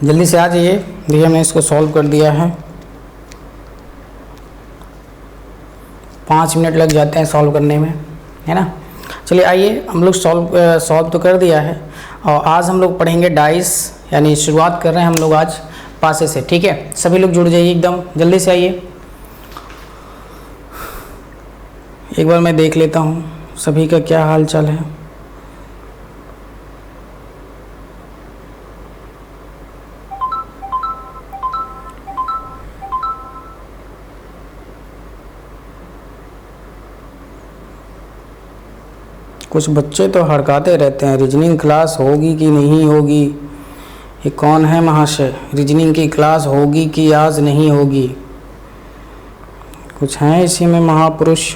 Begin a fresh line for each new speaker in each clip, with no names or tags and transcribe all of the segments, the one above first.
जल्दी से आ जाइए। देखिए हमने इसको सॉल्व कर दिया है, 5 मिनट लग जाते हैं सॉल्व करने में, है ना। चलिए आइए, हम लोग सॉल्व तो कर दिया है और आज हम लोग पढ़ेंगे डाइस, यानी शुरुआत कर रहे हैं हम लोग आज पासे से। ठीक है, सभी लोग जुड़ जाइए एकदम जल्दी से आइए। एक बार मैं देख लेता हूँ सभी का क्या हाल चाल है। कुछ बच्चे तो हड़काते रहते हैं, रीजनिंग क्लास होगी कि नहीं होगी। ये कौन है महाशय, रीजनिंग की क्लास होगी कि आज नहीं होगी। कुछ हैं इसी में महापुरुष,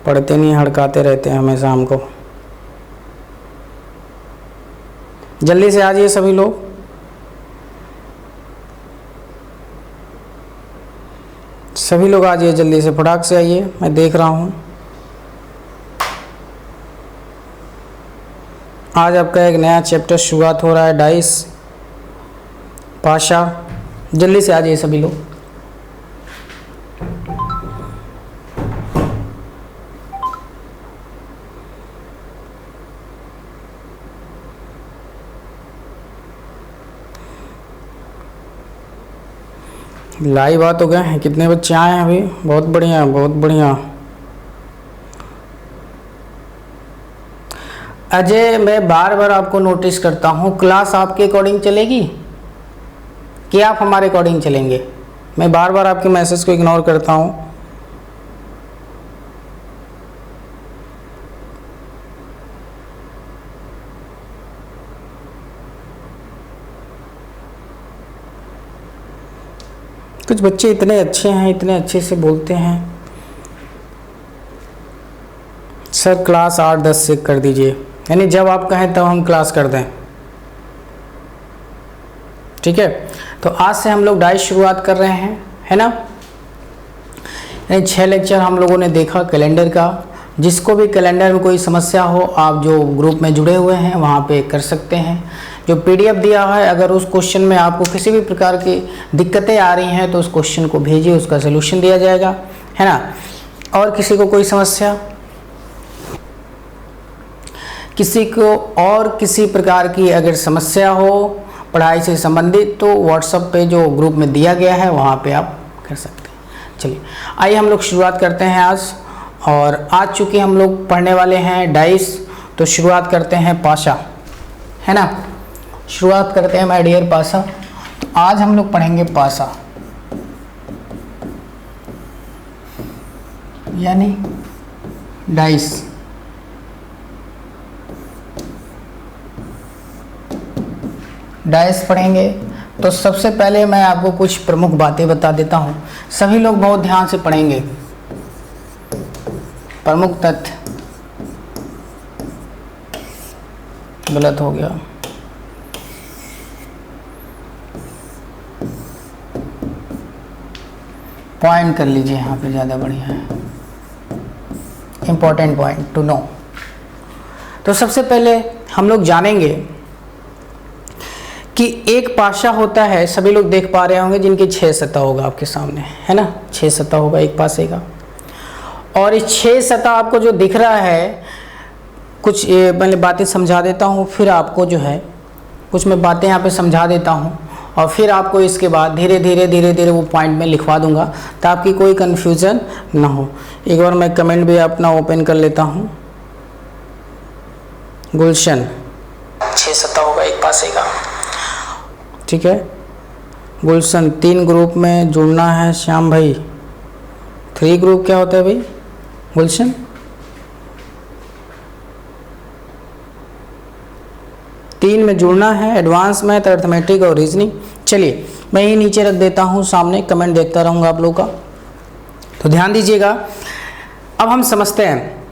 पढ़ते नहीं, हड़काते रहते हैं हमेशा हमको। जल्दी से आ जाइए सभी लोग। सभी लोग आ जाइए जल्दी से, फटाक से आइए, मैं देख रहा हूँ। आज आपका एक नया चैप्टर शुरुआत हो रहा है, डाइस पाशा। जल्दी से आ जाइए सभी लोग। लाइव आ तो गए हैं, कितने बच्चे आए हैं अभी? बहुत बढ़िया, बहुत बढ़िया। अजय, मैं बार बार आपको नोटिस करता हूँ, क्लास आपके अकॉर्डिंग चलेगी कि आप हमारे अकॉर्डिंग चलेंगे? मैं बार बार आपके मैसेज को इग्नोर करता हूँ। कुछ बच्चे इतने अच्छे हैं, इतने अच्छे से बोलते हैं। सर क्लास 8-10 से कर दीजिए, यानी जब आप कहें तब हम क्लास कर दें। ठीक है, तो आज से हम लोग डाइस शुरुआत कर रहे हैं, है ना। यानी 6 लेक्चर हम लोगों ने देखा कैलेंडर का। जिसको भी कैलेंडर में कोई समस्या हो, आप जो ग्रुप में जुड़े हुए हैं वहाँ पे कर सकते हैं। जो पीडीएफ दिया है, अगर उस क्वेश्चन में आपको किसी भी प्रकार की दिक्कतें आ रही हैं तो उस क्वेश्चन को भेजिए, उसका सलूशन दिया जाएगा, है ना। और किसी को कोई समस्या, किसी को और किसी प्रकार की अगर समस्या हो पढ़ाई से संबंधित, तो व्हाट्सएप पे जो ग्रुप में दिया गया है वहाँ पे आप कर सकते हैं। चलिए आइए हम लोग शुरुआत करते हैं आज। और आज चूँकि हम लोग पढ़ने वाले हैं डाइस, तो शुरुआत करते हैं पाशा, है ना। शुरुआत करते हैं माय डियर पाशा। तो आज हम लोग पढ़ेंगे पाशा, यानी डाइस। डाइस पढ़ेंगे तो सबसे पहले मैं आपको कुछ प्रमुख बातें बता देता हूँ। सभी लोग बहुत ध्यान से पढ़ेंगे। प्रमुख तथ्य, गलत हो गया, पॉइंट कर लीजिए यहाँ पे, ज़्यादा बढ़िया है। Important point to know. तो सबसे पहले हम लोग जानेंगे कि एक पाशा होता है, सभी लोग देख पा रहे होंगे, जिनकी 6 सतह होगा आपके सामने, है ना। 6 सतह होगा एक पासे का। और इस 6 सतह आपको जो दिख रहा है, कुछ पहले बातें समझा देता हूँ, फिर आपको जो है कुछ मैं बातें यहाँ पे समझा देता हूँ और फिर आपको इसके बाद धीरे धीरे वो पॉइंट में लिखवा दूंगा ताकि कोई कन्फ्यूज़न ना हो। एक बार मैं कमेंट भी अपना ओपन कर लेता हूँ। गुलशन, 6 सतह होगा एक पासे का, ठीक है। गुलशन, 3 ग्रुप में जुड़ना है श्याम भाई। 3 ग्रुप क्या होता है भाई गुलशन? तीन में जुड़ना है, एडवांस मैथ, अर्थमेटिक और रीजनिंग। चलिए मैं ये नीचे रख देता हूँ, सामने कमेंट देखता रहूँगा आप लोगों का, तो ध्यान दीजिएगा। अब हम समझते हैं।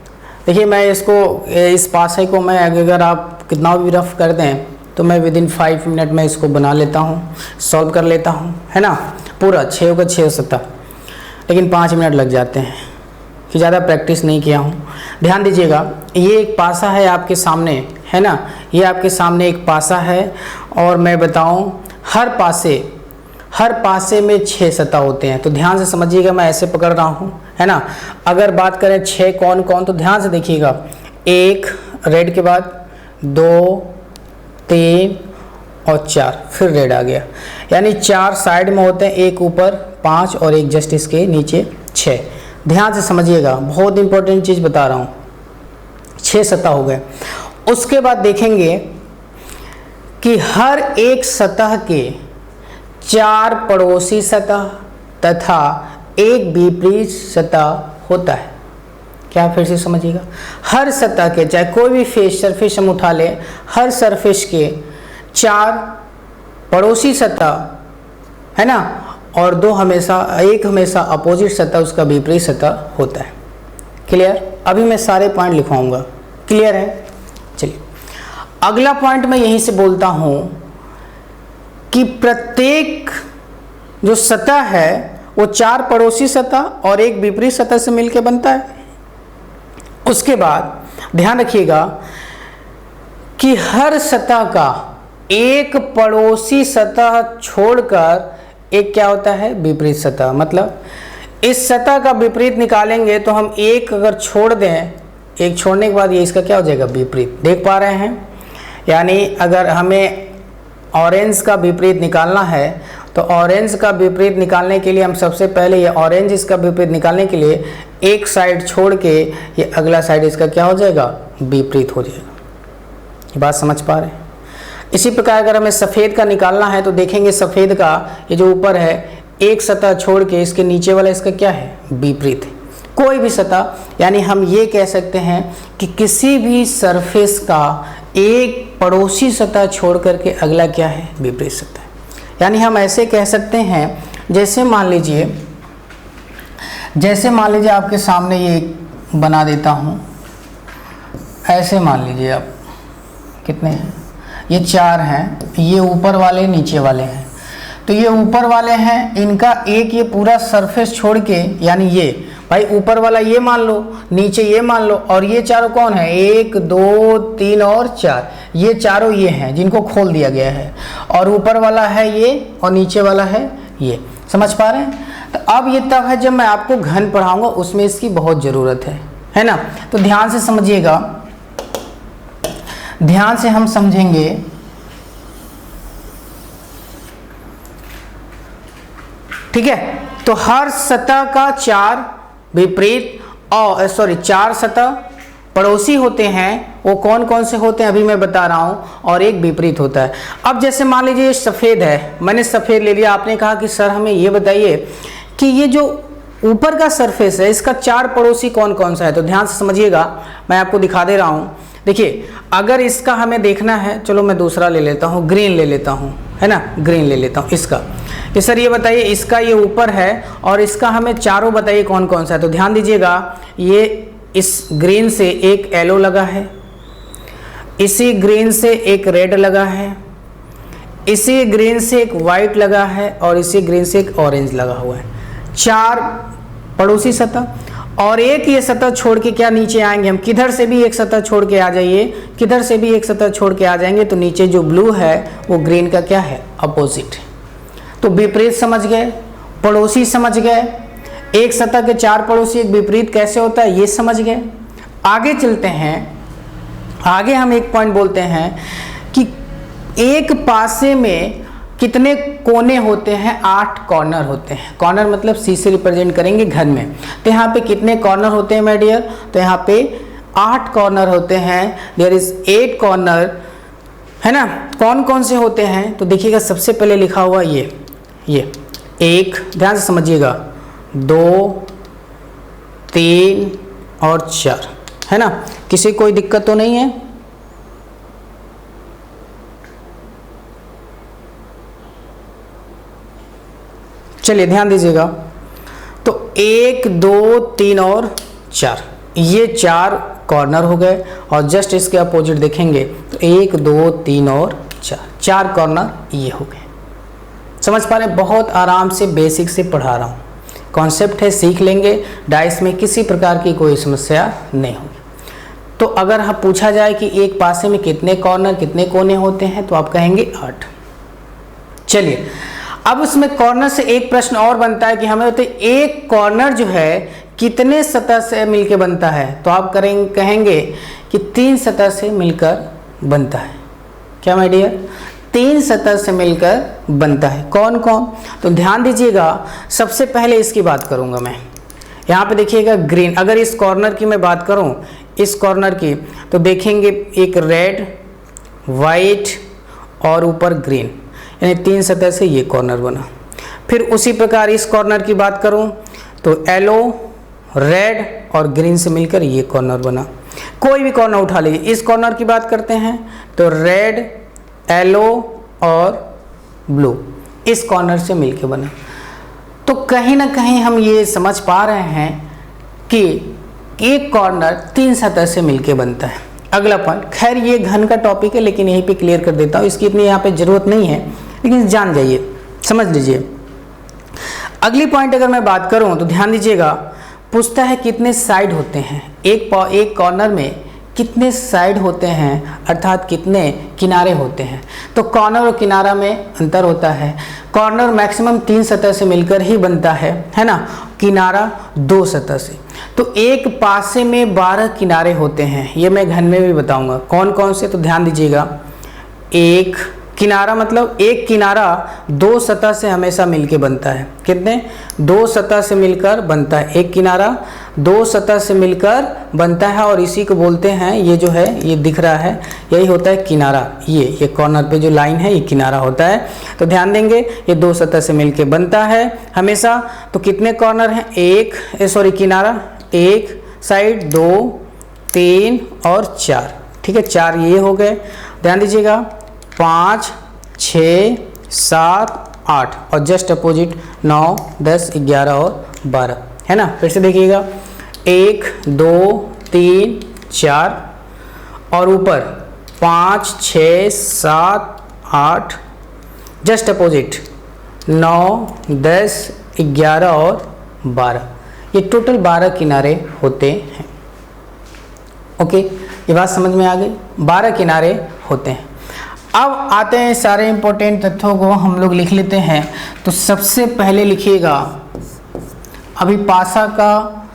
देखिए मैं इसको, इस पासे को मैं अगर आप कितना भी रफ कर दें तो मैं विदिन 5 मिनट में इसको बना लेता हूँ, सॉल्व कर लेता हूँ, है ना। पूरा 6 का 6 सतह, लेकिन 5 मिनट लग जाते हैं कि ज़्यादा प्रैक्टिस नहीं किया हूँ। ध्यान दीजिएगा, ये एक पासा है आपके सामने, है ना। ये आपके सामने एक पासा है और मैं बताऊँ हर पासे में 6 सतह होते हैं। तो ध्यान से समझिएगा, मैं ऐसे पकड़ रहा हूँ, है ना। अगर बात करें 6 कौन कौन, तो ध्यान से देखिएगा, 1 रेड के बाद 2 3 और 4, फिर रेड आ गया, यानी 4 साइड में होते हैं, 1 ऊपर 5 और 1 जस्ट इसके नीचे 6। ध्यान से समझिएगा, बहुत इंपॉर्टेंट चीज़ बता रहा हूँ। 6 सतह हो गए। उसके बाद देखेंगे कि हर एक सतह के 4 पड़ोसी सतह तथा एक विपरीत सतह होता है। क्या, फिर से समझिएगा, हर सतह के, चाहे कोई भी फेस सरफेस हम उठा लें, हर सरफेस के 4 पड़ोसी सतह, है ना, और एक हमेशा अपोजिट सतह, उसका विपरीत सतह होता है। क्लियर? अभी मैं सारे पॉइंट लिखवाऊंगा। क्लियर है? चलिए अगला पॉइंट मैं यहीं से बोलता हूं कि प्रत्येक जो सतह है वो 4 पड़ोसी सतह और एक विपरीत सतह से मिलकर बनता है। उसके बाद ध्यान रखिएगा कि हर सतह का एक पड़ोसी सतह छोड़कर एक क्या होता है, विपरीत सतह। मतलब इस सतह का विपरीत निकालेंगे तो हम एक अगर छोड़ दें, एक छोड़ने के बाद ये इसका क्या हो जाएगा, विपरीत। देख पा रहे हैं? यानी अगर हमें ऑरेंज का विपरीत निकालना है तो ऑरेंज का विपरीत निकालने के लिए हम सबसे पहले ये ऑरेंज इसका विपरीत निकालने के लिए एक साइड छोड़ के ये अगला साइड इसका क्या हो जाएगा, विपरीत हो जाएगा। ये बात समझ पा रहे हैं? इसी प्रकार अगर हमें सफ़ेद का निकालना है तो देखेंगे सफ़ेद का ये जो ऊपर है, एक सतह छोड़ के इसके नीचे वाला इसका क्या है, विपरीत है। कोई भी सतह, यानी हम ये कह सकते हैं कि किसी भी सरफेस का एक पड़ोसी सतह छोड़ करके अगला क्या है, विपरीत सतह। यानी हम ऐसे कह सकते हैं, जैसे मान लीजिए आपके सामने ये बना देता हूँ, ऐसे मान लीजिए आप, कितने हैं, ये 4 हैं, ये ऊपर वाले नीचे वाले हैं। तो ये ऊपर वाले हैं, इनका एक ये पूरा सरफेस छोड़ के, यानी ये भाई ऊपर वाला ये मान लो, नीचे ये मान लो, और ये चारों कौन है, 1 2 3 और 4, ये चारों ये हैं जिनको खोल दिया गया है, और ऊपर वाला है ये और नीचे वाला है ये। समझ पा रहे हैं? तो अब ये तब है जब मैं आपको घन पढ़ाऊंगा, उसमें इसकी बहुत ज़रूरत है ना। तो ध्यान से समझिएगा, ध्यान से हम समझेंगे। ठीक है? तो हर सतह का 4 विपरीत और 4 सतह पड़ोसी होते हैं। वो कौन कौन से होते हैं अभी मैं बता रहा हूं, और एक विपरीत होता है। अब जैसे मान लीजिए ये सफ़ेद है, मैंने सफ़ेद ले लिया, आपने कहा कि सर हमें ये बताइए कि ये जो ऊपर का सरफेस है इसका 4 पड़ोसी कौन कौन सा है। तो ध्यान से समझिएगा, मैं आपको दिखा दे रहा हूँ। देखिए अगर इसका हमें देखना है, चलो मैं दूसरा ले लेता हूँ, ग्रीन ले लेता हूँ, है ना, ग्रीन ले लेता हूँ इसका। ये सर ये बताइए, इसका ये ऊपर है और इसका हमें चारों बताइए कौन कौन सा है। तो ध्यान दीजिएगा, ये इस ग्रीन से एक येलो लगा है, इसी ग्रीन से एक रेड लगा है, इसी ग्रीन से एक वाइट लगा है, और इसी ग्रीन से एक ऑरेंज लगा हुआ है। 4 पड़ोसी सतह, और एक ये सतह छोड़ के क्या नीचे आएंगे हम, किधर से भी एक सतह छोड़ के आ जाइए, किधर से भी एक सतह छोड़ के आ जाएंगे, तो नीचे जो ब्लू है वो ग्रीन का क्या है, अपोजिट है। तो विपरीत समझ गए, पड़ोसी समझ गए, एक सतह के 4 पड़ोसी एक विपरीत कैसे होता है ये समझ गए। आगे चलते हैं, आगे हम एक पॉइंट बोलते हैं कि एक पासे में कितने कोने होते हैं, 8 कॉर्नर होते हैं। कॉर्नर मतलब सी से रिप्रेजेंट करेंगे घर में। तो यहाँ पे कितने कॉर्नर होते हैं माय डियर, तो यहाँ पे 8 कॉर्नर होते हैं। देयर इज 8 कॉर्नर, है ना। कौन कौन से होते हैं, तो देखिएगा सबसे पहले लिखा हुआ ये 1, ध्यान से समझिएगा, 2 3 और 4, है ना। किसी कोई दिक्कत तो नहीं है? चलिए ध्यान दीजिएगा, तो 1 2 3 और 4, ये 4 कॉर्नर हो गए। और जस्ट इसके अपोजिट देखेंगे तो 1 2 3 और 4 कॉर्नर ये हो गए। समझ पा रहे हैं? बहुत आराम से बेसिक से पढ़ा रहा हूँ, कॉन्सेप्ट है, सीख लेंगे, डाइस में किसी प्रकार की कोई समस्या नहीं होगी। तो अगर हम पूछा जाए कि एक पासे में कितने कॉर्नर कितने कोने होते हैं, तो आप कहेंगे 8। चलिए, अब उसमें कॉर्नर से एक प्रश्न और बनता है कि हमें बताइए एक कॉर्नर जो है कितने सतह से मिलकर बनता है। तो आप कहेंगे कि 3 सतह से मिलकर बनता है। क्या माय डियर, 3 सतह से मिलकर बनता है। कौन कौन, तो ध्यान दीजिएगा, सबसे पहले इसकी बात करूंगा मैं। यहाँ पे देखिएगा ग्रीन, अगर इस कॉर्नर की मैं बात करूं, इस कॉर्नर की, तो देखेंगे एक रेड, वाइट और ऊपर ग्रीन, यानी 3 सतह से ये कॉर्नर बना। फिर उसी प्रकार इस कॉर्नर की बात करूं तो येलो, रेड और ग्रीन से मिलकर ये कॉर्नर बना। कोई भी कॉर्नर उठा लीजिए। इस कॉर्नर की बात करते हैं तो रेड, येलो और ब्लू इस कॉर्नर से मिलकर बना। तो कहीं ना कहीं हम ये समझ पा रहे हैं कि एक कॉर्नर 3 सतह से मिलकर बनता है। अगला पॉइंट, खैर ये घन का टॉपिक है लेकिन यहीं पे क्लियर कर देता हूँ, इसकी इतनी यहाँ पे ज़रूरत नहीं है, लेकिन जान जाइए, समझ लीजिए। अगली पॉइंट अगर मैं बात करूँ तो ध्यान दीजिएगा, पूछता है कितने साइड होते हैं, एक कॉर्नर में कितने साइड होते हैं, अर्थात कितने किनारे होते हैं। तो कॉर्नर और किनारा में अंतर होता है। कॉर्नर मैक्सिमम 3 सतह से मिलकर ही बनता है ना, किनारा 2 सतह से। तो एक पासे में 12 किनारे होते हैं, ये मैं घन में भी बताऊंगा कौन कौन से। तो ध्यान दीजिएगा, एक किनारा मतलब एक किनारा 2 सतह से हमेशा मिलके बनता है। कितने, 2 सतह से मिलकर बनता है। एक किनारा 2 सतह से मिलकर बनता है और इसी को बोलते हैं, ये जो है ये दिख रहा है यही होता है किनारा। ये कॉर्नर पे जो लाइन है ये किनारा होता है। तो ध्यान देंगे ये 2 सतह से मिलके बनता है हमेशा। तो कितने कॉर्नर हैं, किनारा, एक साइड, 2, 3 और 4। ठीक है, 4 ये हो गए। ध्यान दीजिएगा, 5, 6, 7, 8 और जस्ट अपोजिट 9, 10, 11 और 12 है ना। फिर से देखिएगा, 1, 2, 3, 4 और ऊपर 5, 6, 7, 8 जस्ट अपोजिट 9, 10, 11 और 12। ये टोटल 12 किनारे होते हैं। ओके, ये बात समझ में आ गई, 12 किनारे होते हैं। अब आते हैं सारे इंपॉर्टेंट तथ्यों को हम लोग लिख लेते हैं। तो सबसे पहले लिखिएगा, अभी पासा का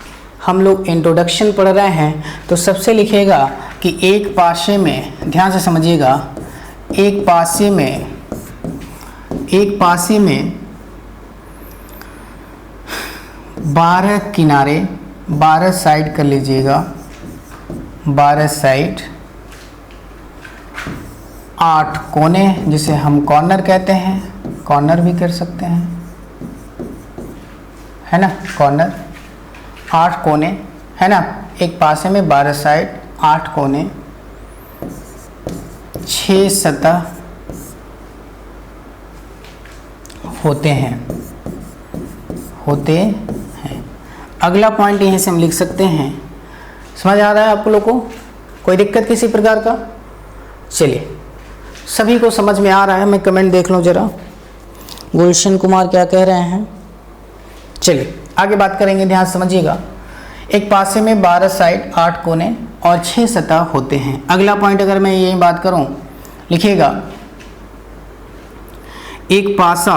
हम लोग इंट्रोडक्शन पढ़ रहे हैं, तो सबसे लिखिएगा कि एक पासे में, ध्यान से समझिएगा, एक पासे में 12 किनारे, 12 साइड कर लीजिएगा, 12 साइड, 8 कोने जिसे हम कॉर्नर कहते हैं, कॉर्नर भी कर सकते हैं, है ना, कॉर्नर, 8 कोने है ना। एक पासे में 12 साइड, 8 कोने, 6 सतह होते हैं। अगला पॉइंट यहीं से हम लिख सकते हैं। समझ आ रहा है आप लोग को, कोई दिक्कत किसी प्रकार का? चलिए, सभी को समझ में आ रहा है, मैं कमेंट देख लूँ जरा, गुलशन कुमार क्या कह रहे हैं। चलिए आगे बात करेंगे, ध्यान समझिएगा। एक पासे में 12 साइड, 8 कोने और 6 सतह होते हैं। अगला पॉइंट अगर मैं यही बात करूं, लिखिएगा, एक पासा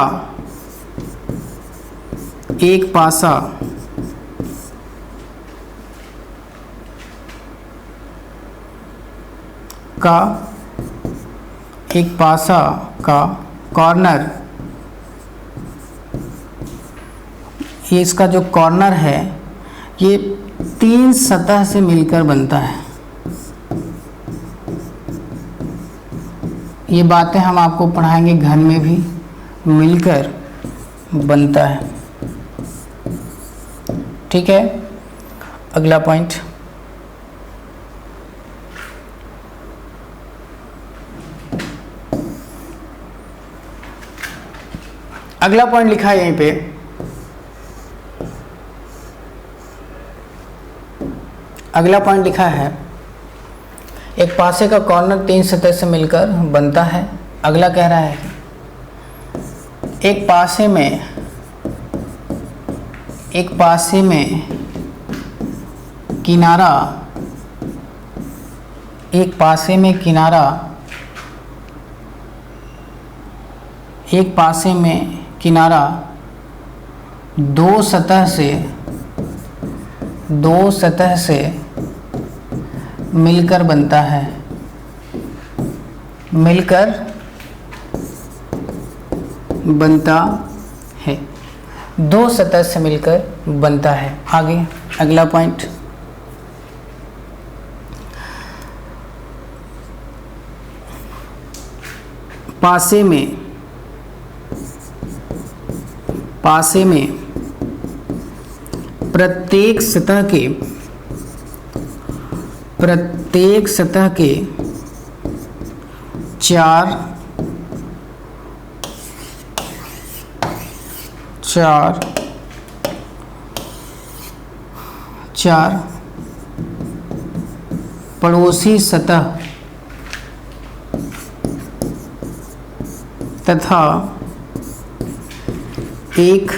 का कॉर्नर, ये इसका जो कॉर्नर है ये 3 सतह से मिलकर बनता है। ये बातें हम आपको पढ़ाएंगे, घन में भी मिलकर बनता है। ठीक है, अगला पॉइंट, अगला पॉइंट लिखा है यहीं पे, अगला पॉइंट लिखा है, एक पासे का कॉर्नर 3 सतह से मिलकर बनता है। अगला कह रहा है एक पासे में किनारा, एक पासे में किनारा दो सतह से मिलकर बनता है, मिलकर बनता है, दो सतह से मिलकर बनता है। आगे अगला पॉइंट, पासे में प्रत्येक सतह के चार पड़ोसी सतह तथा एक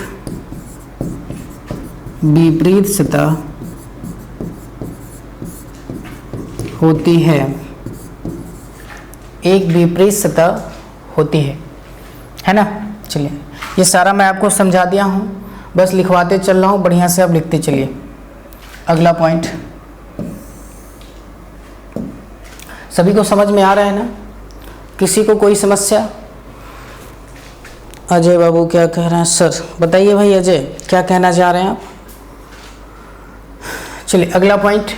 विपरीत सतह होती है, एक विपरीत सतह होती है ना। चलिए ये सारा मैं आपको समझा दिया हूँ, बस लिखवाते चल रहा हूँ, बढ़िया से आप लिखते चलिए। अगला पॉइंट, सभी को समझ में आ रहा है ना? किसी को कोई समस्या? अजय बाबू क्या कह रहे हैं? सर बताइए भाई, अजय क्या कहना चाह रहे हैं आप? चलिए अगला पॉइंट,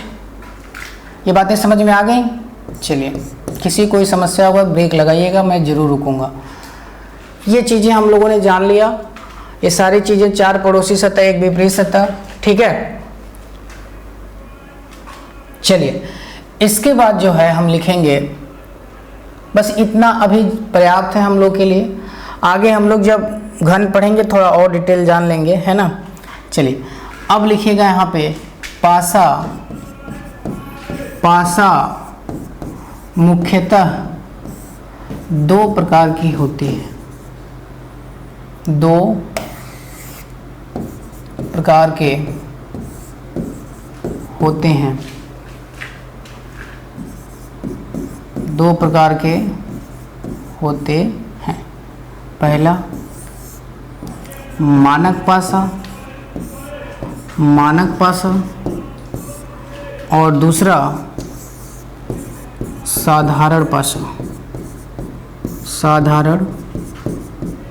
ये बातें समझ में आ गई? चलिए, किसी कोई समस्या होगा ब्रेक लगाइएगा, मैं ज़रूर रुकूंगा। ये चीज़ें हम लोगों ने जान लिया, ये सारी चीज़ें, चार पड़ोसी सतह, एक विपरीत सतह, ठीक है। चलिए इसके बाद जो है हम लिखेंगे, बस इतना अभी पर्याप्त है हम लोग के लिए। आगे हम लोग जब घन पढ़ेंगे थोड़ा और डिटेल जान लेंगे, है ना। चलिए अब लिखिएगा यहाँ पे, पासा मुख्यतः दो प्रकार की होती है, दो प्रकार के होते हैं, दो प्रकार के होते हैं। पहला मानक पासा और दूसरा साधारण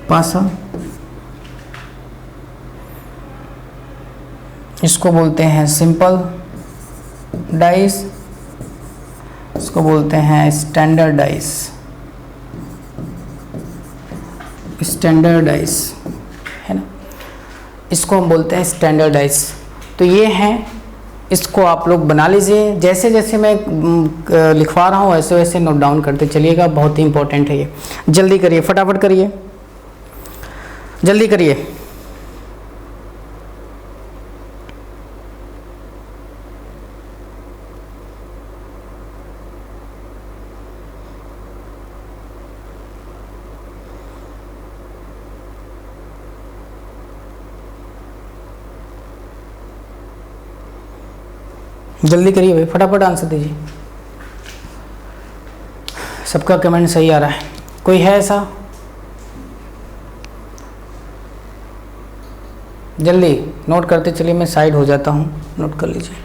पासा। इसको बोलते हैं सिंपल डाइस, इसको बोलते हैं स्टैंडर्ड डाइस, है ना। इसको हम बोलते हैं स्टैंडर्ड डाइस। तो ये हैं, इसको आप लोग बना लीजिए, जैसे जैसे मैं लिखवा रहा हूँ वैसे वैसे नोट डाउन करते चलिएगा, बहुत ही इंपॉर्टेंट है ये। जल्दी करिए, फटाफट करिए, जल्दी करिए। जल्दी करिए भाई, फटाफट आंसर दीजिए। सबका कमेंट सही आ रहा है, कोई है ऐसा? जल्दी नोट करते चलिए, मैं साइड हो जाता हूँ, नोट कर लीजिए।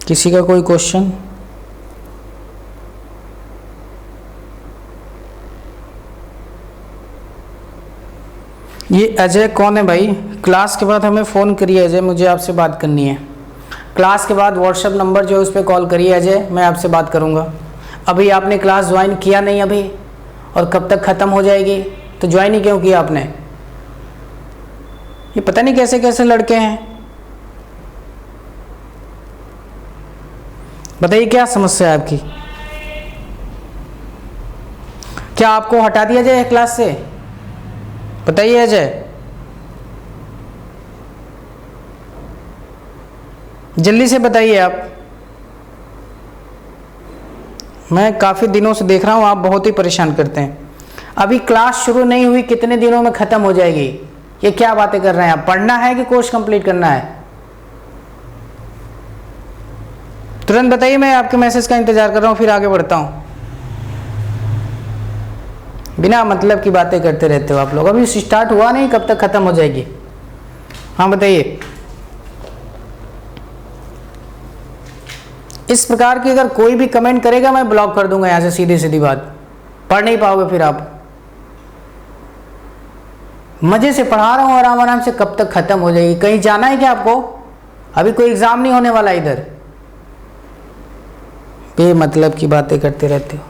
किसी का कोई क्वेश्चन? ये अजय कौन है भाई? क्लास के बाद हमें फ़ोन करिए अजय, मुझे आपसे बात करनी है। क्लास के बाद व्हाट्सएप नंबर जो है उस पर कॉल करिए अजय, मैं आपसे बात करूँगा। अभी आपने क्लास ज्वाइन किया नहीं अभी, और कब तक ख़त्म हो जाएगी, तो ज्वाइन ही क्यों किया आपने? ये पता नहीं कैसे कैसे लड़के हैं। बताइए क्या समस्या है आपकी? क्या आपको हटा दिया जाए क्लास से? बताइए अजय, जल्दी से बताइए आप। मैं काफ़ी दिनों से देख रहा हूँ आप बहुत ही परेशान करते हैं। अभी क्लास शुरू नहीं हुई, कितने दिनों में ख़त्म हो जाएगी? ये क्या बातें कर रहे हैं आप? पढ़ना है कि कोर्स कंप्लीट करना है? तुरंत बताइए, मैं आपके मैसेज का इंतजार कर रहा हूँ, फिर आगे बढ़ता हूँ। बिना मतलब की बातें करते रहते हो आप लोग। अभी स्टार्ट हुआ नहीं, कब तक खत्म हो जाएगी? हाँ बताइए। इस प्रकार की अगर कोई भी कमेंट करेगा मैं ब्लॉक कर दूंगा यहाँ से, सीधी सीधी बात, पढ़ नहीं पाओगे फिर आप। मजे से पढ़ा रहा हूँ आराम आराम से, कब तक खत्म हो जाएगी? कहीं जाना है क्या आपको? अभी कोई एग्जाम नहीं होने वाला इधर, बेमतलब की बातें करते रहते हो।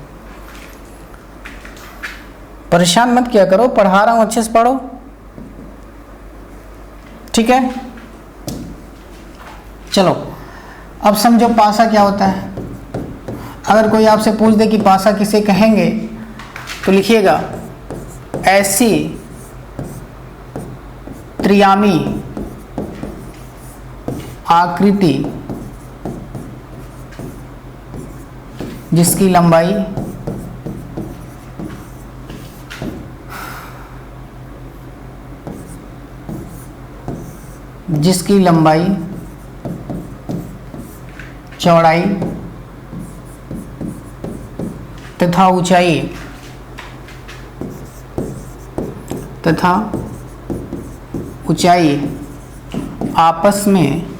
परेशान मत किया करो, पढ़ा रहा हूं, अच्छे से पढ़ो, ठीक है? चलो अब समझो पासा क्या होता है। अगर कोई आपसे पूछ दे कि पासा किसे कहेंगे, तो लिखिएगा ऐसी त्रियामी आकृति जिसकी लंबाई चौड़ाई तथा ऊंचाई आपस में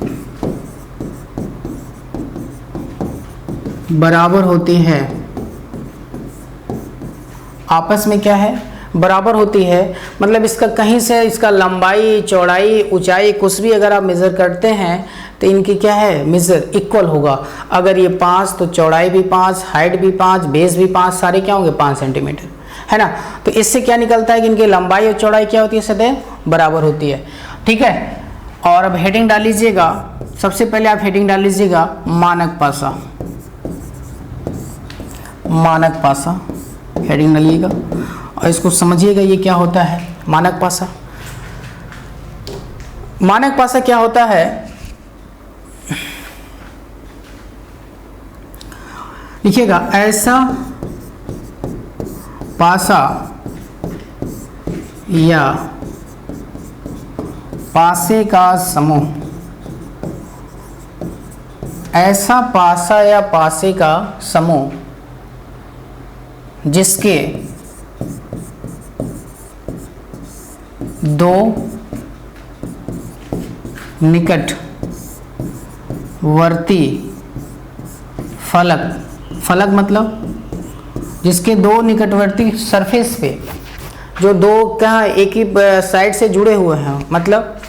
बराबर होती है। आपस में क्या है? बराबर होती है। मतलब इसका कहीं से इसका लंबाई, चौड़ाई, ऊंचाई कुछ भी अगर आप मेज़र करते हैं तो इनकी क्या है, मेज़र इक्वल होगा। अगर ये 5 तो चौड़ाई भी 5, हाइट भी 5, बेस भी 5, सारे क्या होंगे 5 सेंटीमीटर, है ना। तो इससे क्या निकलता है कि इनकी लंबाई और चौड़ाई क्या होती है, सदैव बराबर होती है, ठीक है। और अब हेडिंग डाल लीजिएगा। सबसे पहले आप हेडिंग डाल लीजिएगा मानक पासा। मानक पासा हेडिंग डालिएगा और इसको समझिएगा ये क्या होता है मानक पासा। मानक पासा क्या होता है, लिखिएगा ऐसा पासा या पासे का समूह, ऐसा पासा या पासे का समूह जिसके दो निकटवर्ती फलक, फलक मतलब जिसके दो निकटवर्ती सरफेस पे, जो दो क्या एक ही साइड से जुड़े हुए हैं, मतलब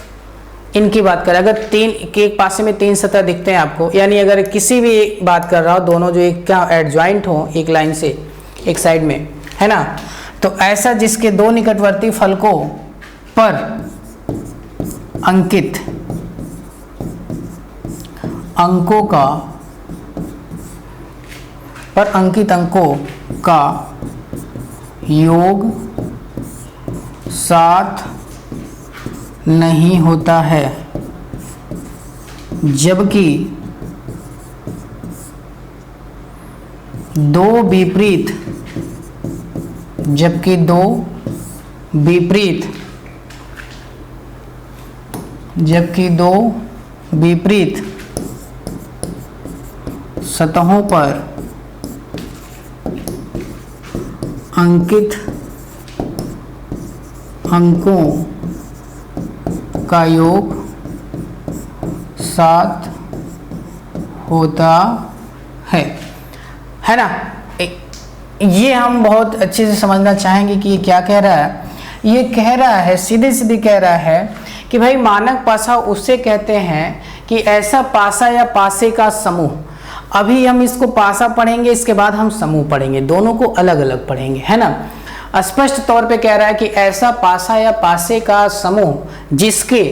इनकी बात करें, अगर तीन के एक पासे में 3 सतह दिखते हैं आपको, यानी अगर किसी भी बात कर रहा हो, दोनों जो एक क्या एडजॉइंट हो एक लाइन से एक साइड में, है ना, तो ऐसा जिसके दो निकटवर्ती फलकों पर अंकित अंकों का योग 7 नहीं होता है, जबकि दो विपरीत सतहों पर अंकित अंकों का योग 7 होता है ना। ये हम बहुत अच्छे से समझना चाहेंगे कि ये क्या कह रहा है। ये कह रहा है, सीधे सीधे कह रहा है कि भाई मानक पासा उससे कहते हैं कि ऐसा पासा या पासे का समूह। अभी हम इसको पासा पढ़ेंगे, इसके बाद हम समूह पढ़ेंगे, दोनों को अलग अलग पढ़ेंगे, है ना। स्पष्ट तौर पे कह रहा है कि ऐसा पासा या पासे का समूह जिसके,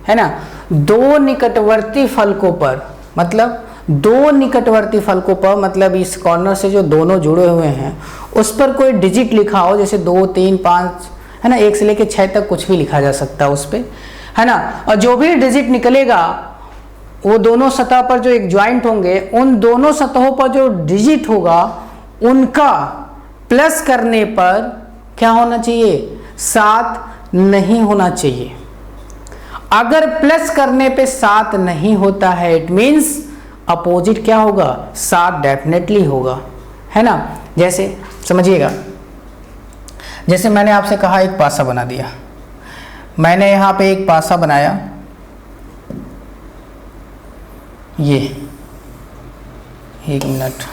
है ना, दो निकटवर्ती फलकों पर, मतलब दो निकटवर्ती फलकों पर, मतलब इस कॉर्नर से जो दोनों जुड़े हुए हैं उस पर कोई डिजिट लिखा हो, जैसे 2, 3, 5, है ना, 1 से लेकर 6 तक कुछ भी लिखा जा सकता है उस पर, है ना। और जो भी डिजिट निकलेगा वो दोनों सतह पर जो एक ज्वाइंट होंगे, उन दोनों सतहों पर जो डिजिट होगा उनका प्लस करने पर क्या होना चाहिए, 7 नहीं होना चाहिए। अगर प्लस करने पे 7 नहीं होता है, इट मीन्स अपोजिट क्या होगा, साथ डेफिनेटली होगा, है ना। जैसे समझिएगा, जैसे मैंने आपसे कहा एक पासा बना दिया, मैंने यहाँ पे एक पासा बनाया, ये 1 मिनट,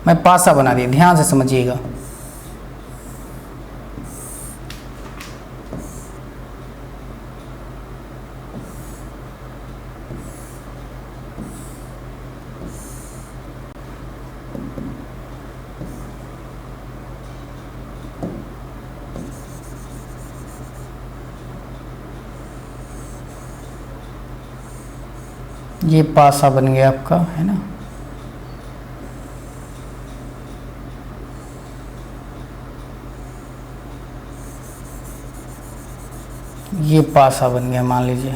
मैं पासा बना दिया, ध्यान से समझिएगा। ये पासा बन गया आपका, है ना। ये पासा बन गया मान लीजिए।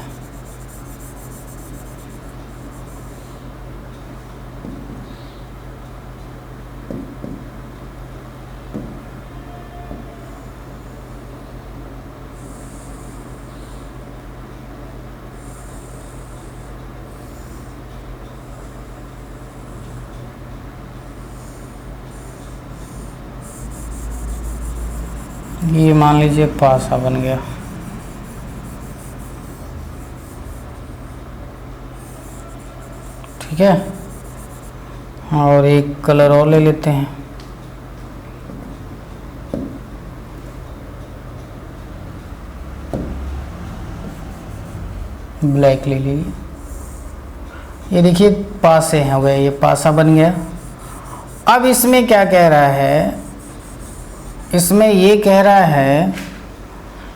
ये मान लीजिए पासा बन गया। ठीक है, और एक कलर और ले लेते हैं, ब्लैक ले लीजिए। ये देखिए पासे हो गए, ये पासा बन गया। अब इसमें क्या कह रहा है, इसमें ये कह रहा है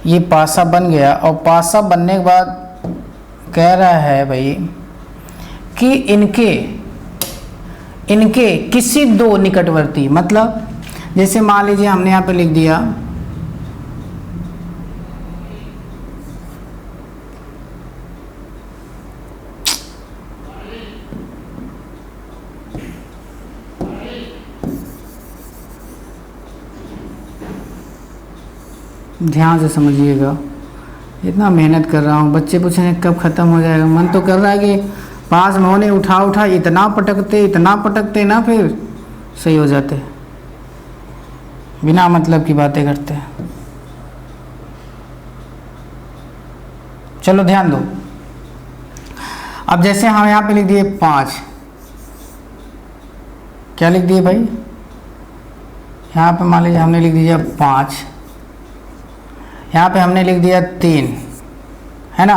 ये पासा बन गया, और पासा बनने के बाद कह रहा है भाई कि इनके किसी दो निकटवर्ती, मतलब जैसे मान लीजिए हमने यहाँ पे लिख दिया ध्यान से समझिएगा, इतना मेहनत कर रहा हूँ, बच्चे पूछ रहे हैं कब ख़त्म हो जाएगा। मन तो कर रहा है कि पास में होने उठा इतना पटकते ना फिर सही हो जाते, बिना मतलब की बातें करते हैं। चलो ध्यान दो, अब जैसे हम यहाँ पे लिख दिए 5, क्या लिख दिए भाई, यहाँ पे मान लीजिए हमने लिख दिया 5, यहाँ पे हमने लिख दिया 3, है ना,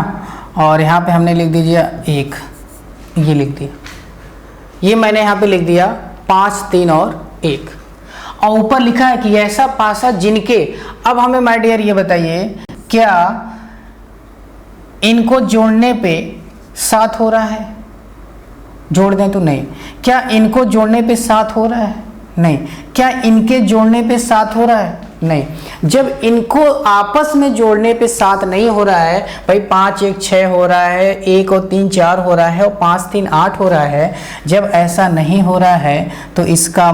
और यहाँ पे हमने लिख दिया 1, ये लिख दिया। ये मैंने यहाँ पे लिख दिया 5, 3 और 1, और ऊपर लिखा है कि ऐसा पासा जिनके, अब हमें माय डियर ये बताइए क्या इनको जोड़ने पे 7 हो रहा है, जोड़ दें तो नहीं, क्या इनको जोड़ने पे 7 हो रहा है, नहीं, क्या इनके जोड़ने पे 7 हो रहा है, नहीं। जब इनको आपस में जोड़ने पे 7 नहीं हो रहा है भाई, 5 1 6 हो रहा है, 1 और 3 4 हो रहा है, और 5 3 8 हो रहा है, जब ऐसा नहीं हो रहा है तो इसका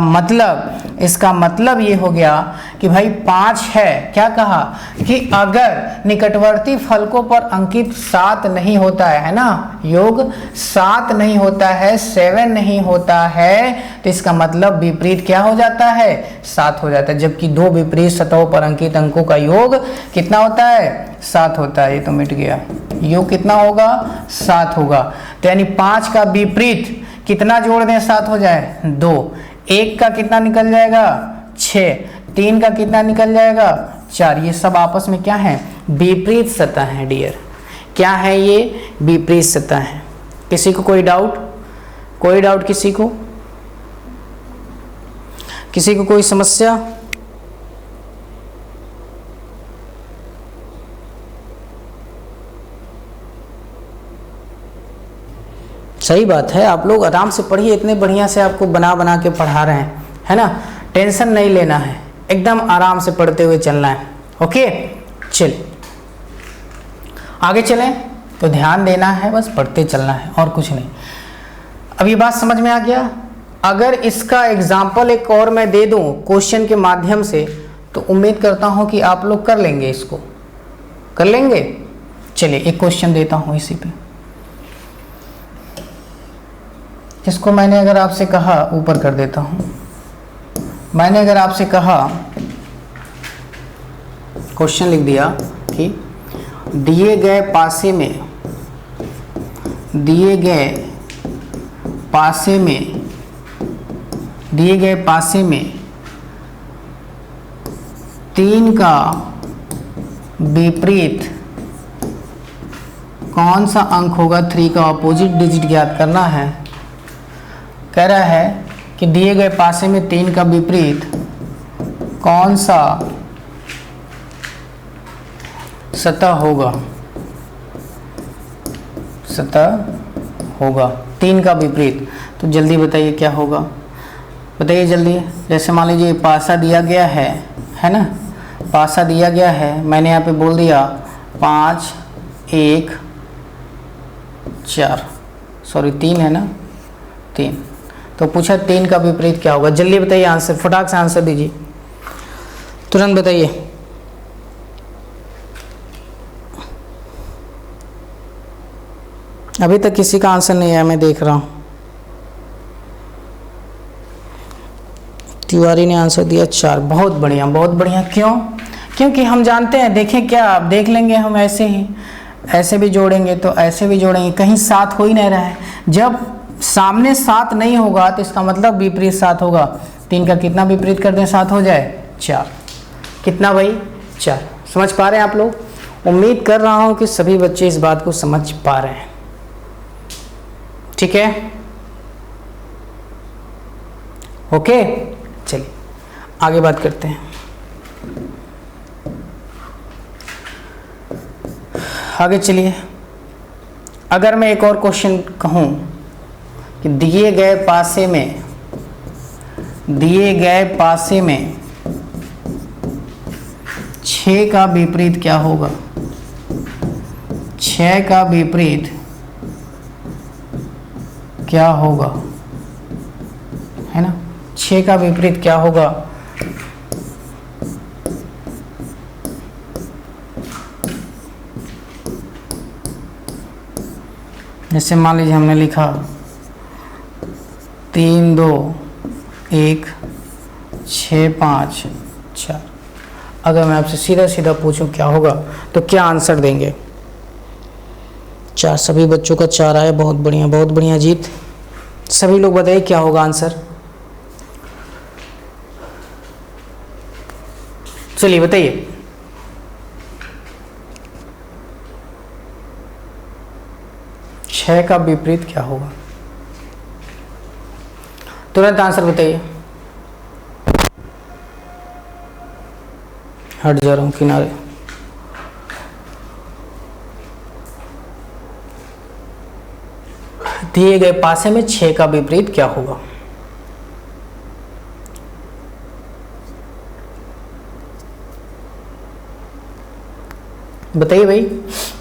मतलब ये हो गया कि भाई 5 है, क्या कहा कि अगर निकटवर्ती फलकों पर अंकित 7 नहीं होता है ना, योग 7 नहीं होता है, 7 नहीं होता है, तो इसका मतलब विपरीत क्या हो जाता है, 7 हो जाता है। जबकि दो विपरीत सतहों पर अंकित अंकों का योग कितना होता है, 7 होता है। ये तो मिट गया, योग कितना होगा, 7 होगा। तो यानी 5 का विपरीत कितना जोड़ दें 7 हो जाए, 2, 1 का कितना निकल जाएगा 6, 3 का कितना निकल जाएगा 4। ये सब आपस में क्या है, विपरीत सतह है डियर, क्या है ये, विपरीत सतह है। किसी को कोई डाउट, किसी को कोई समस्या? सही बात है, आप लोग आराम से पढ़िए, इतने बढ़िया से आपको बना के पढ़ा रहे हैं, है ना। टेंशन नहीं लेना है, एकदम आराम से पढ़ते हुए चलना है। ओके, चलिए आगे चलें, तो ध्यान देना है, बस पढ़ते चलना है और कुछ नहीं। अब ये बात समझ में आ गया? अगर इसका एग्जाम्पल एक और मैं दे दूं क्वेश्चन के माध्यम से, तो उम्मीद करता हूं कि आप लोग कर लेंगे, इसको कर लेंगे। चलिए एक क्वेश्चन देता हूं इसी पे। इसको मैंने अगर आपसे कहा, ऊपर कर देता हूँ, मैंने अगर आपसे कहा, क्वेश्चन लिख दिया कि दिए गए पासे में, दिए गए पासे में, दिए गए पासे में 3 का विपरीत कौन सा अंक होगा, 3 का अपोजिट डिजिट ज्ञात करना है। कह रहा है कि दिए गए पासे में 3 का विपरीत कौन सा सतह होगा, सतह होगा 3 का विपरीत। तो जल्दी बताइए क्या होगा, बताइए जल्दी। जैसे मान लीजिए पासा दिया गया है ना, पासा दिया गया है, मैंने यहाँ पे बोल दिया 5 1 4, सॉरी 3 है ना, 3। तो पूछा 3 का विपरीत क्या होगा, जल्दी बताइए आंसर, फटाक से आंसर दीजिए, तुरंत बताइए। अभी तक किसी का आंसर नहीं आया, मैं देख रहा हूँ। तिवारी ने आंसर दिया 4, बहुत बढ़िया बहुत बढ़िया। क्यों? क्योंकि हम जानते हैं, देखें क्या, आप देख लेंगे हम ऐसे ही, ऐसे भी जोड़ेंगे तो ऐसे भी जोड़ेंगे, कहीं साथ हो ही नहीं रहा है। जब सामने साथ नहीं होगा तो इसका मतलब विपरीत साथ होगा। 3 का कितना विपरीत कर दें साथ हो जाए, 4। कितना भाई, 4। समझ पा रहे हैं आप लोग? उम्मीद कर रहा हूँ कि सभी बच्चे इस बात को समझ पा रहे हैं। ठीक है, ओके, चलिए आगे बात करते हैं। आगे चलिए, अगर मैं एक और क्वेश्चन कहूं कि दिए गए पासे में, दिए गए पासे में 6 का विपरीत क्या होगा, 6 का विपरीत क्या होगा, है ना, 6 का विपरीत क्या होगा। जैसे मान लीजिए हमने लिखा 3 2 1 6 5 4। अगर मैं आपसे सीधा सीधा पूछूं क्या होगा तो क्या आंसर देंगे? 4, सभी बच्चों का 4 आया, बहुत बढ़िया बहुत बढ़िया जीत। सभी लोग बताइए क्या होगा आंसर, चलिए बताइए। छह का विपरीत क्या होगा, तुरंत आंसर बताइए। हट जा रहा हूं किनारे। दिए गए पासे में 6 का विपरीत क्या होगा? बताइए भाई।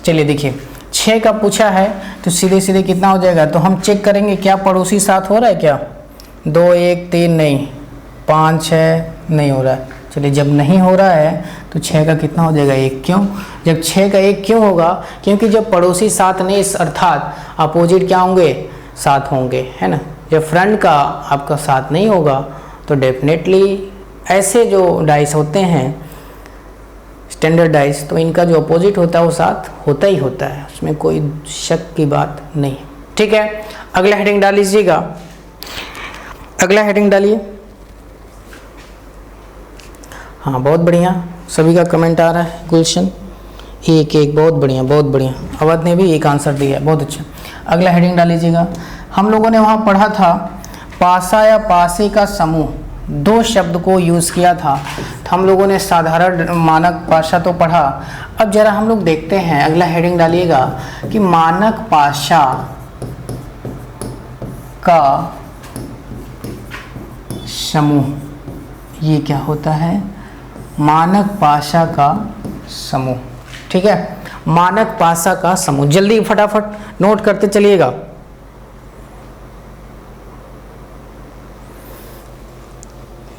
चलिए देखिए, 6 का पूछा है तो सीधे सीधे कितना हो जाएगा, तो हम चेक करेंगे क्या पड़ोसी साथ हो रहा है क्या। 2 1 3 नहीं, 5 6 नहीं हो रहा है। चलिए जब नहीं हो रहा है तो 6 का कितना हो जाएगा, 1। क्यों? जब 6 का 1 क्यों होगा, क्योंकि जब पड़ोसी साथ नहीं, अर्थात अपोजिट क्या होंगे, साथ होंगे, है ना। जब फ्रंट का आपका साथ नहीं होगा तो डेफिनेटली ऐसे जो डाइस होते हैं स्टैंडर्ड डाइस, तो इनका जो अपोजिट होता है वो साथ होता ही होता है, उसमें कोई शक की बात नहीं। ठीक है, अगला हेडिंग डाल लीजिएगा, अगला हेडिंग डालिए। हाँ बहुत बढ़िया, सभी का कमेंट आ रहा है। गुलशन 1 1, बहुत बढ़िया बहुत बढ़िया। अवध ने भी 1 आंसर दिया है, बहुत अच्छा। अगला हेडिंग डाल लीजिएगा। हम लोगों ने वहाँ पढ़ा था पासा या पासे का समूह, 2 शब्द को यूज़ किया था। हम लोगों ने साधारण मानक पाशा तो पढ़ा। अब जरा हम लोग देखते हैं, अगला हेडिंग डालिएगा कि मानक पाशा का समूह, ये क्या होता है, मानक पाशा का समूह। ठीक है, मानक पाशा का समूह, जल्दी फटाफट नोट करते चलिएगा।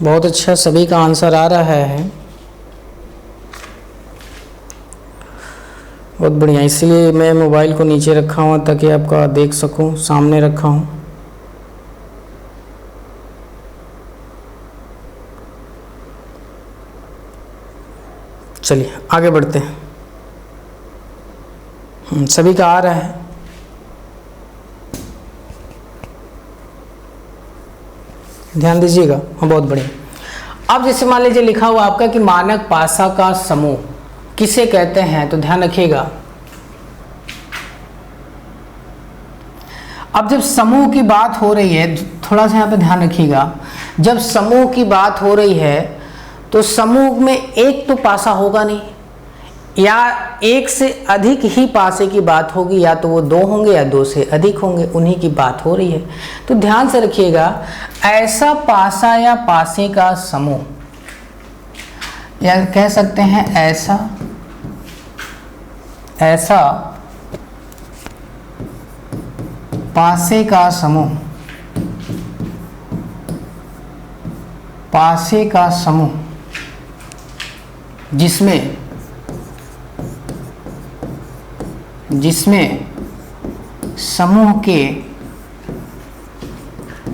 बहुत अच्छा, सभी का आंसर आ रहा है, बहुत बढ़िया। इसलिए मैं मोबाइल को नीचे रखा हूँ ताकि आपका देख सकूँ, सामने रखा हूँ। चलिए आगे बढ़ते हैं। सभी का आ रहा है। ध्यान दीजिएगा। हाँ, बहुत बढ़िया। अब जैसे मान लीजिए लिखा हुआ आपका कि मानक पासा का समूह किसे कहते हैं, तो ध्यान रखिएगा। अब जब समूह की बात हो रही है, थोड़ा सा यहाँ पे ध्यान रखिएगा, जब समूह की बात हो रही है तो समूह में एक तो पासा होगा नहीं, या एक से अधिक ही पासे की बात होगी, या तो वो दो होंगे या दो से अधिक होंगे, उन्हीं की बात हो रही है। तो ध्यान से रखिएगा, ऐसा पासा या पासे का समूह, या कह सकते हैं ऐसा पासे का समूह, पासे का समूह जिसमें समूह के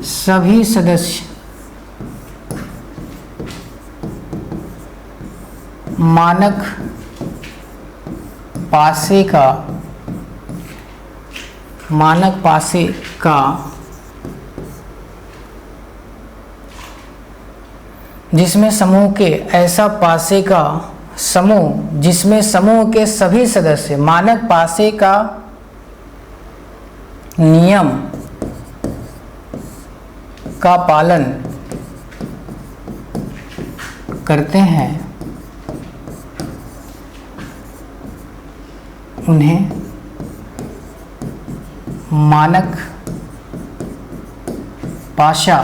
सभी सदस्य मानक पासे का जिसमें समूह के ऐसा पासे का समूह जिसमें समूह के सभी सदस्य मानक पासे का नियम का पालन करते हैं, उन्हें मानक पाशा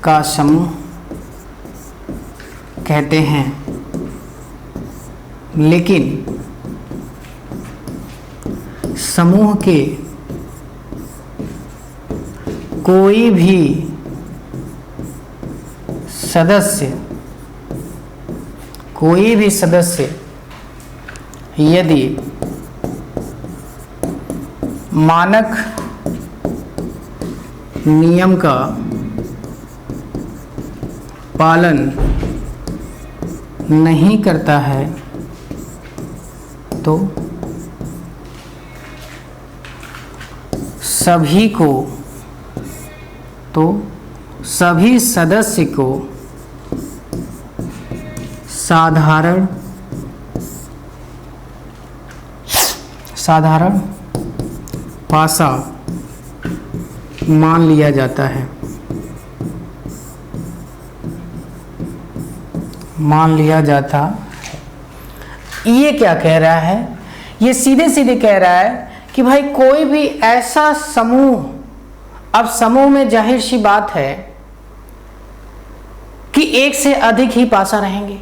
का समूह कहते हैं। लेकिन समूह के कोई भी सदस्य यदि मानक नियम का पालन नहीं करता है तो सभी सदस्य को साधारण पासा मान लिया जाता है। ये क्या कह रहा है? ये सीधे सीधे कह रहा है कि भाई कोई भी ऐसा समूह, अब समूह में जाहिर सी बात है कि एक से अधिक ही पासा रहेंगे,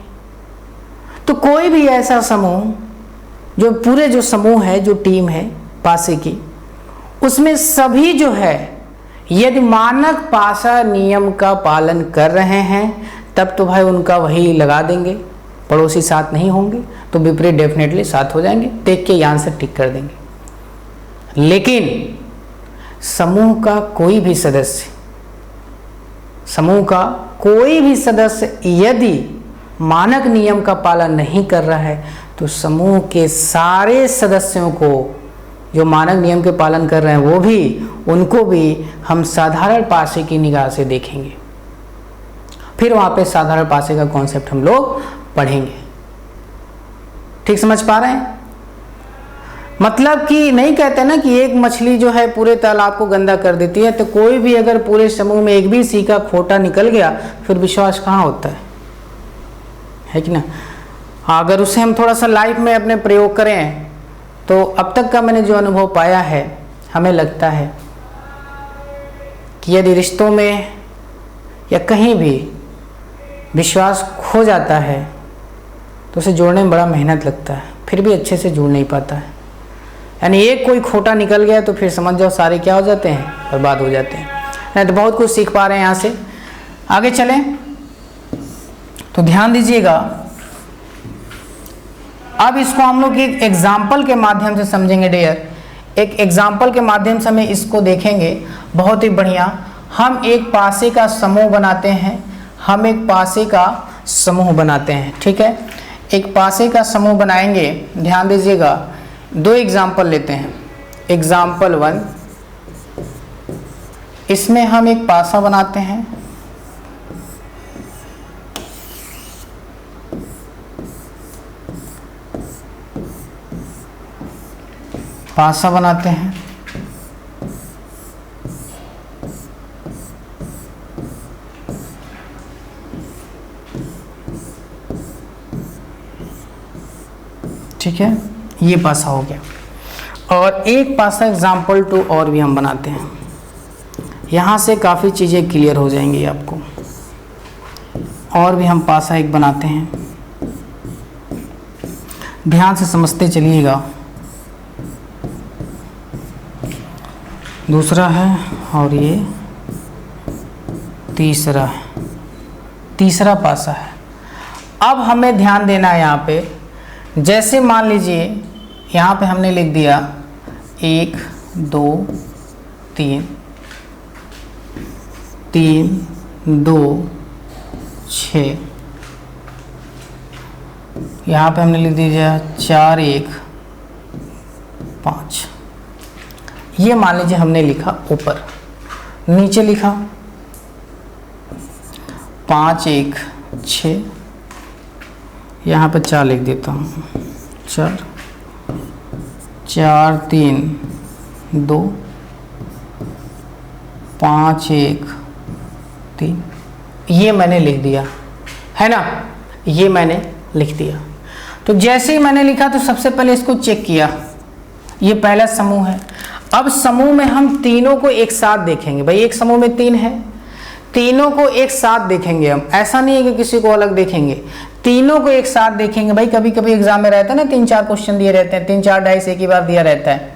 तो कोई भी ऐसा समूह जो पूरे जो समूह है, जो टीम है पासे की, उसमें सभी जो है यदि मानक पासा नियम का पालन कर रहे हैं तब तो भाई उनका वही लगा देंगे, पड़ोसी साथ नहीं होंगे तो विपरीत डेफिनेटली साथ हो जाएंगे, देख के आंसर टिक कर देंगे। लेकिन समूह का कोई भी सदस्य यदि मानक नियम का पालन नहीं कर रहा है तो समूह के सारे सदस्यों को जो मानक नियम के पालन कर रहे हैं उनको भी हम साधारण पासे की निगाह से देखेंगे। फिर वहाँ पे साधारण पासे का कॉन्सेप्ट हम लोग पढ़ेंगे। ठीक समझ पा रहे हैं? मतलब कि नहीं कहते ना कि एक मछली जो है पूरे तालाब को गंदा कर देती है, तो कोई भी अगर पूरे समूह में एक भी सी का खोटा निकल गया फिर विश्वास कहाँ होता है कि ना। अगर उसे हम थोड़ा सा लाइफ में अपने प्रयोग करें तो अब तक का मैंने जो अनुभव पाया है, हमें लगता है कि यदि रिश्तों में या कहीं भी विश्वास खो जाता है तो उसे जोड़ने में बड़ा मेहनत लगता है, फिर भी अच्छे से जुड़ नहीं पाता है। यानी एक कोई खोटा निकल गया तो फिर समझ जाओ सारे क्या हो जाते हैं, बर्बाद हो जाते हैं। नहीं तो बहुत कुछ सीख पा रहे हैं। यहाँ से आगे चलें तो ध्यान दीजिएगा। अब इसको हम लोग एक एग्जाम्पल के माध्यम से समझेंगे डियर। एक एग्जाम्पल के माध्यम से हमें इसको देखेंगे। बहुत ही बढ़िया। हम एक पासे का समूह बनाते हैं, हम एक पासे का समूह बनाते हैं। ठीक है, एक पासे का समूह बनाएंगे। ध्यान दीजिएगा, 2 एग्जाम्पल लेते हैं। एग्जाम्पल 1, इसमें हम एक पासा बनाते हैं। पासा बनाते हैं। ठीक है, ये पासा हो गया। और एक पासा एग्जाम्पल 2 और भी हम बनाते हैं। यहाँ से काफ़ी चीज़ें क्लियर हो जाएंगी आपको। और भी हम पासा एक बनाते हैं, ध्यान से समझते चलिएगा। दूसरा है और ये तीसरा है, तीसरा पासा है। अब हमें ध्यान देना है यहाँ पे, जैसे मान लीजिए यहाँ पे हमने लिख दिया 1 2 3 3 2 6, यहाँ पे हमने लिख दिया 4 1 5। ये मान लीजिए हमने लिखा ऊपर, नीचे लिखा 5 1 6, यहाँ पे 4 लिख देता हूँ, 4 4 3 2 5 1 3, ये मैंने लिख दिया है ना, ये मैंने लिख दिया। तो जैसे ही मैंने लिखा तो सबसे पहले इसको चेक किया, ये पहला समूह है। अब समूह में हम तीनों को एक साथ देखेंगे। भाई एक समूह में 3 है, तीनों को एक साथ देखेंगे हम, ऐसा नहीं है कि किसी को अलग देखेंगे, तीनों को एक साथ देखेंगे। भाई कभी कभी एग्जाम में रहता है ना 3-4 क्वेश्चन दिए रहते हैं, 3 4 ढाई से एक ही बार दिया रहता है।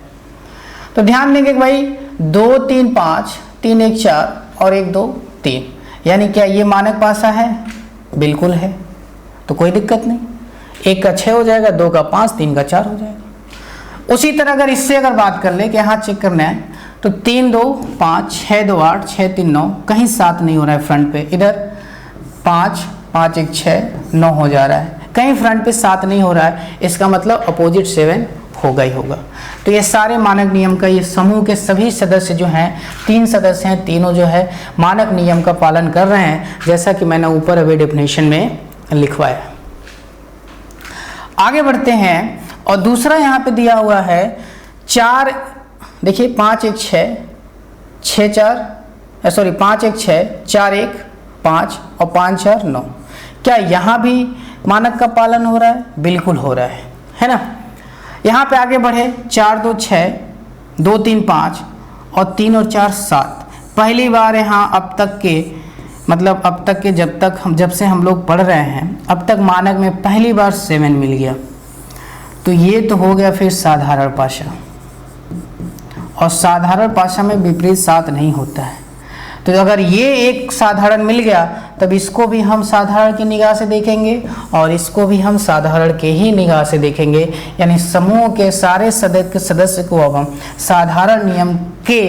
तो ध्यान देंगे भाई 2 3 5 3 1 4 और 1 2 3, यानी क्या ये मानक पासा है? बिल्कुल है, तो कोई दिक्कत नहीं। 1 का 6 हो जाएगा, 2 का 5, 3 का 4 हो जाएगा। उसी तरह अगर इससे अगर बात कर ले कि यहाँ चेक करना है, तो 3 2 5 6 2 8 6 3 9, कहीं 7 नहीं हो रहा है फ्रंट पे, इधर 5 5 1 6 9 हो जा रहा है, कहीं फ्रंट पे 7 नहीं हो रहा है, इसका मतलब अपोजिट 7 होगा ही होगा। तो ये सारे मानक नियम का, ये समूह के सभी सदस्य जो हैं, 3 सदस्य हैं, तीनों जो है मानक नियम का पालन कर रहे हैं, जैसा कि मैंने ऊपर अभी डेफिनेशन में लिखवाया। आगे बढ़ते हैं, और दूसरा यहाँ पे दिया हुआ है 4, देखिए 5 1 6 6 4 सॉरी 5 1 6 4 1 5 और 5 4 9। क्या यहाँ भी मानक का पालन हो रहा है? बिल्कुल हो रहा है ना। यहाँ पे आगे बढ़े 4 2 6 2 3 5 और 3 और 4 7। पहली बार यहाँ अब तक के, मतलब अब तक के जब से हम लोग पढ़ रहे हैं, अब तक मानक में पहली बार 7 मिल गया। तो ये तो हो गया फिर साधारण पाशा, और साधारण पाशा में विपरीत 7 नहीं होता है। तो अगर ये एक साधारण मिल गया, तब इसको भी हम साधारण की निगाह से देखेंगे और इसको भी हम साधारण के ही निगाह से देखेंगे। यानी समूह के सारे सदस्य को अब हम साधारण नियम के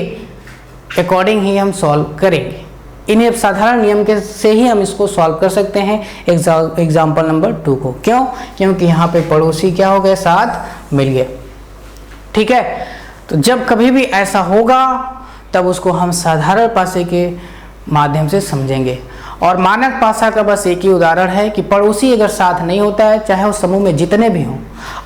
अकॉर्डिंग ही हम सॉल्व करेंगे। इन्हें साधारण नियम के से ही हम इसको सॉल्व कर सकते हैं एग्जाम्पल नंबर 2 को। क्यों? क्योंकि यहाँ पे पड़ोसी क्या हो गए, 7 मिल गए। ठीक है, तो जब कभी भी ऐसा होगा तब उसको हम साधारण पासे के माध्यम से समझेंगे। और मानक पासा का बस एक ही उदाहरण है कि पड़ोसी अगर साथ नहीं होता है, चाहे उस समूह में जितने भी हों,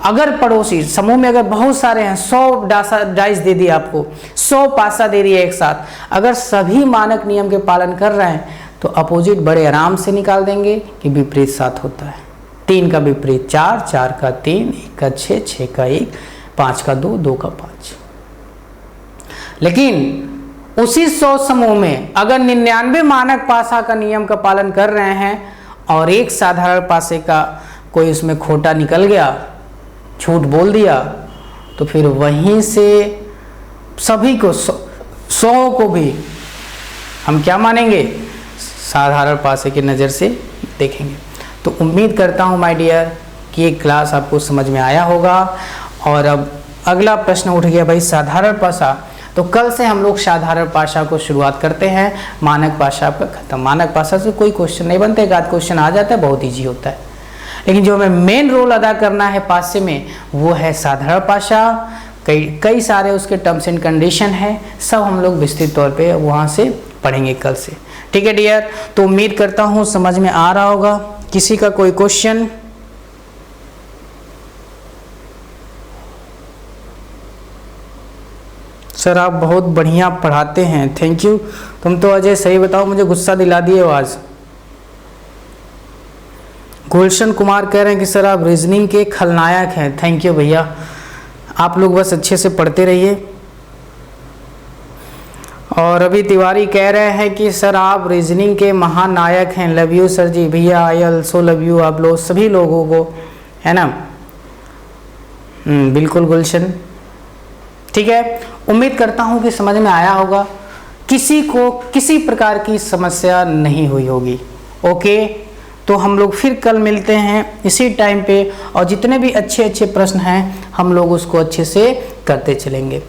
अगर पड़ोसी समूह में अगर बहुत सारे हैं, 100 डाइस दे दिए आपको, 100 पासा दे दिए एक साथ, अगर सभी मानक नियम के पालन कर रहे हैं तो अपोजिट बड़े आराम से निकाल देंगे कि विपरीत 7 होता है। 3 का विपरीत 4, 4 का 3, 1 का 6, 6 का 1, 5 का 2, 2 का 5। लेकिन उसी 100 समूह में अगर 99 मानक पासा का नियम का पालन कर रहे हैं और एक साधारण पासे का कोई उसमें खोटा निकल गया, झूठ बोल दिया, तो फिर वहीं से सभी को 100 को भी हम क्या मानेंगे, साधारण पासे की नज़र से देखेंगे। तो उम्मीद करता हूँ माय डियर कि ये क्लास आपको समझ में आया होगा। और अब अगला प्रश्न उठ गया भाई साधारण पासा। तो तो कल से हम लोग साधारण भाषा को शुरुआत करते हैं, मानक भाषा पर खत्म। मानक भाषा से कोई क्वेश्चन नहीं बनते, एक आध क्वेश्चन आ जाता है, बहुत ईजी होता है। लेकिन जो हमें मेन रोल अदा करना है पासे में वो है साधारण भाषा। कई सारे उसके टर्म्स एंड कंडीशन है, सब हम लोग विस्तृत तौर पे वहाँ से पढ़ेंगे कल से। ठीक है डियर, तो उम्मीद करता हूँ समझ में आ रहा होगा। किसी का कोई क्वेश्चन? सर आप बहुत बढ़िया पढ़ाते हैं, थैंक यू। तुम तो अजय सही बताओ, मुझे गुस्सा दिला दिए आज। गुलशन कुमार कह रहे हैं कि सर आप रीजनिंग के खलनायक हैं, थैंक यू भैया। आप लोग बस अच्छे से पढ़ते रहिए। और अभी तिवारी कह रहे हैं कि सर आप रीजनिंग के महानायक हैं, लव यू सर जी। भैया आई ऑल्सो लव यू, आप लोग सभी लोगों को, है ना। बिल्कुल गुलशन, ठीक है। उम्मीद करता हूँ कि समझ में आया होगा, किसी को किसी प्रकार की समस्या नहीं हुई होगी। ओके, तो हम लोग फिर कल मिलते हैं इसी टाइम पे, और जितने भी अच्छे अच्छे प्रश्न हैं हम लोग उसको अच्छे से करते चलेंगे।